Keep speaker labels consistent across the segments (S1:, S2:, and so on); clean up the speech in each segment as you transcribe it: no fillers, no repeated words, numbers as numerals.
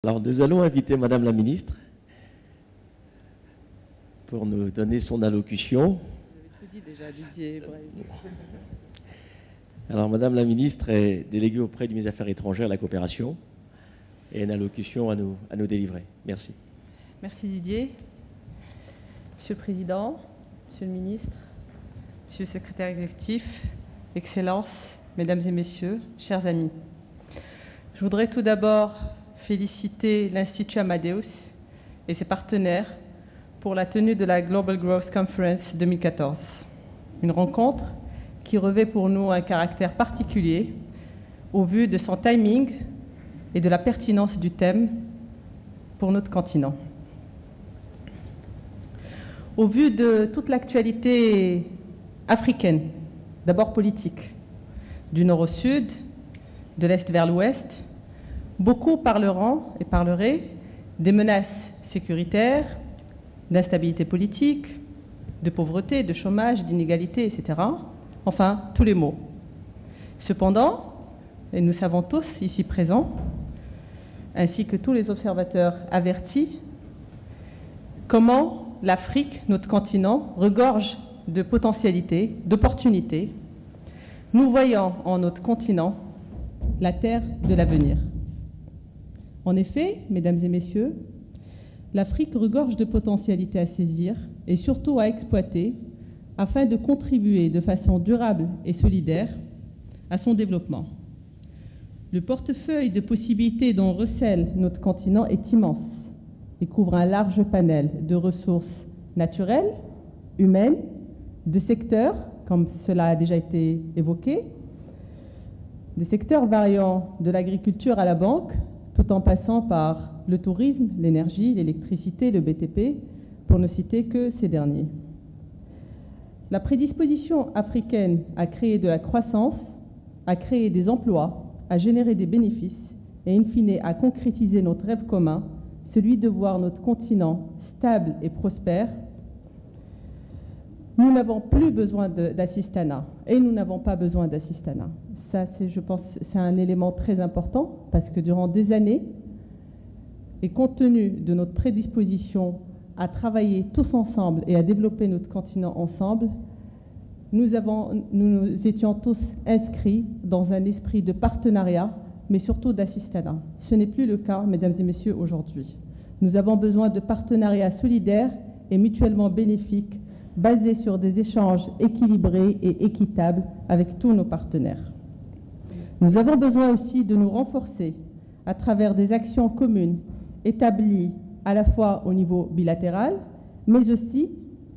S1: Alors, nous allons inviter Madame la Ministre pour nous donner son allocution.
S2: Vous avez tout dit déjà, Didier.
S1: Alors, Madame la Ministre est déléguée auprès du ministère des Affaires étrangères et de la coopération et une allocution à nous délivrer. Merci.
S2: Merci Didier. Monsieur le Président, Monsieur le Ministre, Monsieur le Secrétaire exécutif, Excellences, Mesdames et Messieurs, chers amis. Je voudrais tout d'abord féliciter l'Institut Amadeus et ses partenaires pour la tenue de la Global Growth Conference 2014. Une rencontre qui revêt pour nous un caractère particulier au vu de son timing et de la pertinence du thème pour notre continent. Au vu de toute l'actualité africaine, d'abord politique, du nord au sud, de l'est vers l'ouest, beaucoup parleront et parleraient des menaces sécuritaires, d'instabilité politique, de pauvreté, de chômage, d'inégalité, etc. Enfin, tous les mots. Cependant, et nous savons tous ici présents, ainsi que tous les observateurs avertis, comment l'Afrique, notre continent, regorge de potentialités, d'opportunités. Nous voyons en notre continent la terre de l'avenir. En effet, mesdames et messieurs, l'Afrique regorge de potentialités à saisir et surtout à exploiter afin de contribuer de façon durable et solidaire à son développement. Le portefeuille de possibilités dont recèle notre continent est immense et couvre un large panel de ressources naturelles, humaines, de secteurs, comme cela a déjà été évoqué, des secteurs variant de l'agriculture à la banque, tout en passant par le tourisme, l'énergie, l'électricité, le BTP, pour ne citer que ces derniers. La prédisposition africaine à créer de la croissance, à créer des emplois, à générer des bénéfices et, in fine, à concrétiser notre rêve commun, celui de voir notre continent stable et prospère. Nous n'avons plus besoin d'assistanat et nous n'avons pas besoin d'assistanat. Ça, je pense, c'est un élément très important parce que durant des années, et compte tenu de notre prédisposition à travailler tous ensemble et à développer notre continent ensemble, nous étions tous inscrits dans un esprit de partenariat, mais surtout d'assistanat. Ce n'est plus le cas, mesdames et messieurs, aujourd'hui. Nous avons besoin de partenariats solidaires et mutuellement bénéfiques, basés sur des échanges équilibrés et équitables avec tous nos partenaires. Nous avons besoin aussi de nous renforcer à travers des actions communes établies à la fois au niveau bilatéral, mais aussi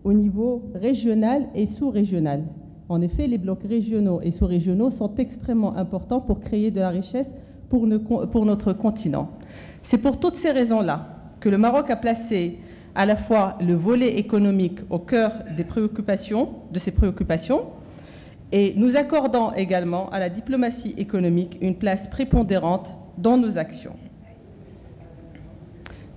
S2: au niveau régional et sous-régional. En effet, les blocs régionaux et sous-régionaux sont extrêmement importants pour créer de la richesse pour notre continent. C'est pour toutes ces raisons-là que le Maroc a placé à la fois le volet économique au cœur de ses préoccupations, et nous accordons également à la diplomatie économique une place prépondérante dans nos actions.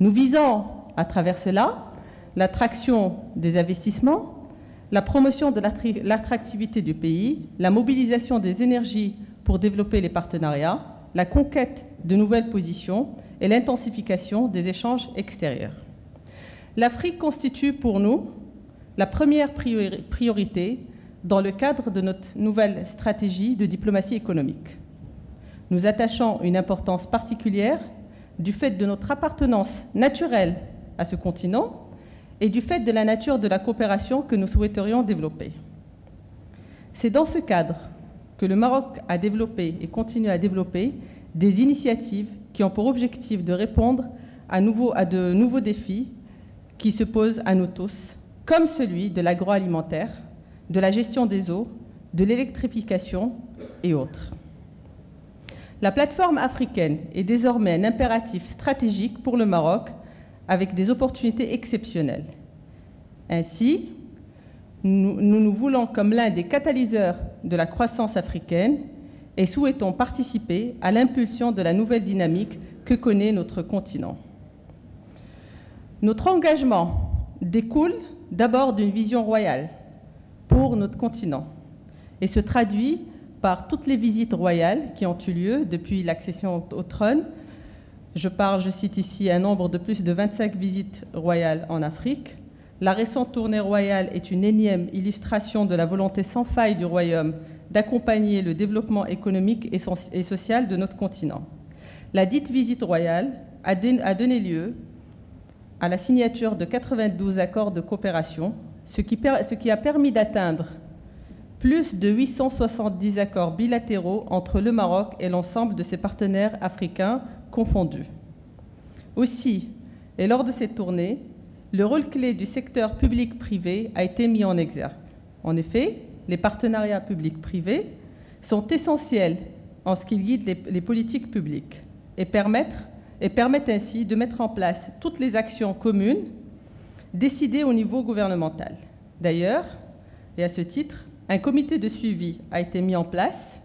S2: Nous visons, à travers cela, l'attraction des investissements, la promotion de l'attractivité du pays, la mobilisation des énergies pour développer les partenariats, la conquête de nouvelles positions et l'intensification des échanges extérieurs. L'Afrique constitue pour nous la première priorité dans le cadre de notre nouvelle stratégie de diplomatie économique. Nous attachons une importance particulière du fait de notre appartenance naturelle à ce continent et du fait de la nature de la coopération que nous souhaiterions développer. C'est dans ce cadre que le Maroc a développé et continue à développer des initiatives qui ont pour objectif de répondre à de nouveaux défis qui se posent à nous tous, comme celui de l'agroalimentaire, de la gestion des eaux, de l'électrification et autres. La plateforme africaine est désormais un impératif stratégique pour le Maroc avec des opportunités exceptionnelles. Ainsi, nous nous voulons comme l'un des catalyseurs de la croissance africaine et souhaitons participer à l'impulsion de la nouvelle dynamique que connaît notre continent. Notre engagement découle d'abord d'une vision royale pour notre continent et se traduit par toutes les visites royales qui ont eu lieu depuis l'accession au trône Je cite ici un nombre de plus de 25 visites royales en Afrique. La récente tournée royale est une énième illustration de la volonté sans faille du Royaume d'accompagner le développement économique et social de notre continent. La dite visite royale a donné lieu à la signature de 92 accords de coopération, ce qui a permis d'atteindre plus de 870 accords bilatéraux entre le Maroc et l'ensemble de ses partenaires africains confondus. Aussi, et lors de cette tournée, le rôle clé du secteur public-privé a été mis en exergue. En effet, les partenariats publics-privés sont essentiels en ce qu'ils guident les politiques publiques et permettent ainsi de mettre en place toutes les actions communes décidées au niveau gouvernemental. D'ailleurs, et à ce titre, un comité de suivi a été mis en place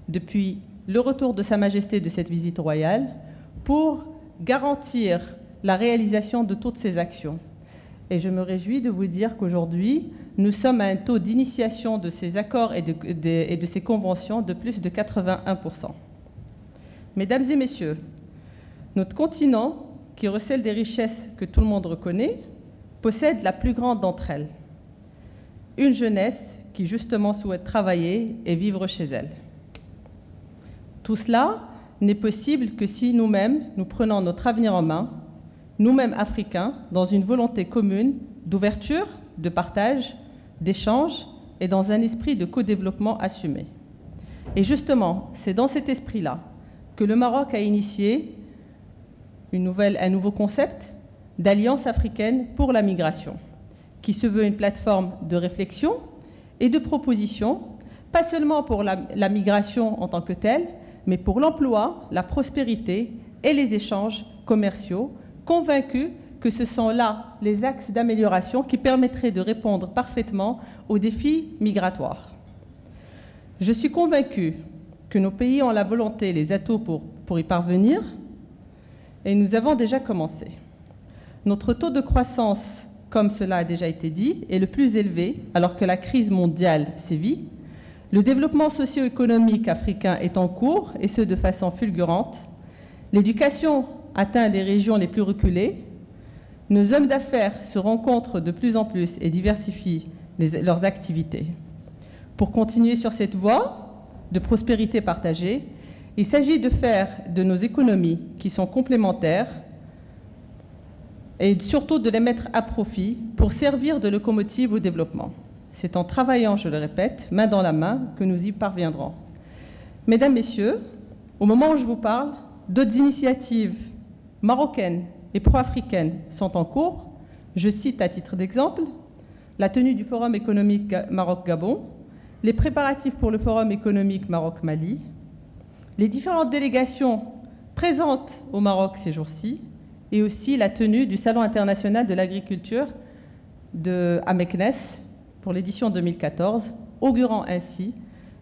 S2: depuis le retour de Sa Majesté de cette visite royale pour garantir la réalisation de toutes ces actions. Et je me réjouis de vous dire qu'aujourd'hui, nous sommes à un taux d'initiation de ces accords et de ces conventions de plus de 81%. Mesdames et messieurs, notre continent, qui recèle des richesses que tout le monde reconnaît, possède la plus grande d'entre elles. Une jeunesse qui justement souhaite travailler et vivre chez elle. Tout cela n'est possible que si nous-mêmes, nous prenons notre avenir en main, nous-mêmes Africains, dans une volonté commune d'ouverture, de partage, d'échange et dans un esprit de co-développement assumé. Et justement, c'est dans cet esprit-là que le Maroc a initié un nouveau concept d'Alliance africaine pour la migration, qui se veut une plateforme de réflexion et de proposition, pas seulement pour la migration en tant que telle, mais pour l'emploi, la prospérité et les échanges commerciaux, convaincus que ce sont là les axes d'amélioration qui permettraient de répondre parfaitement aux défis migratoires. Je suis convaincue que nos pays ont la volonté et les atouts pour y parvenir, et nous avons déjà commencé. Notre taux de croissance, comme cela a déjà été dit, est le plus élevé alors que la crise mondiale sévit. Le développement socio-économique africain est en cours, et ce de façon fulgurante. L'éducation atteint les régions les plus reculées. Nos hommes d'affaires se rencontrent de plus en plus et diversifient leurs activités. Pour continuer sur cette voie de prospérité partagée, il s'agit de faire de nos économies, qui sont complémentaires, et surtout de les mettre à profit pour servir de locomotive au développement. C'est en travaillant, je le répète, main dans la main, que nous y parviendrons. Mesdames, Messieurs, au moment où je vous parle, d'autres initiatives marocaines et pro-africaines sont en cours. Je cite à titre d'exemple la tenue du Forum économique Maroc-Gabon, les préparatifs pour le Forum économique Maroc-Mali, les différentes délégations présentes au Maroc ces jours-ci, et aussi la tenue du Salon international de l'agriculture à Meknès pour l'édition 2014, augurant ainsi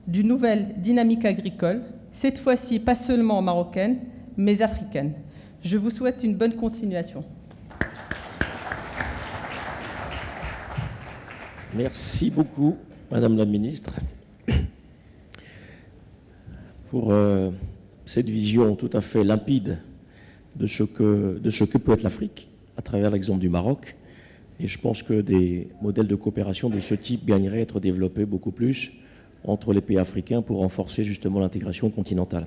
S2: d'une nouvelle dynamique agricole, cette fois-ci pas seulement marocaine, mais africaine. Je vous souhaite une bonne continuation.
S1: Merci beaucoup, Madame la Ministre, pour cette vision tout à fait limpide de ce que peut être l'Afrique à travers l'exemple du Maroc. Et je pense que des modèles de coopération de ce type gagneraient à être développés beaucoup plus entre les pays africains pour renforcer justement l'intégration continentale.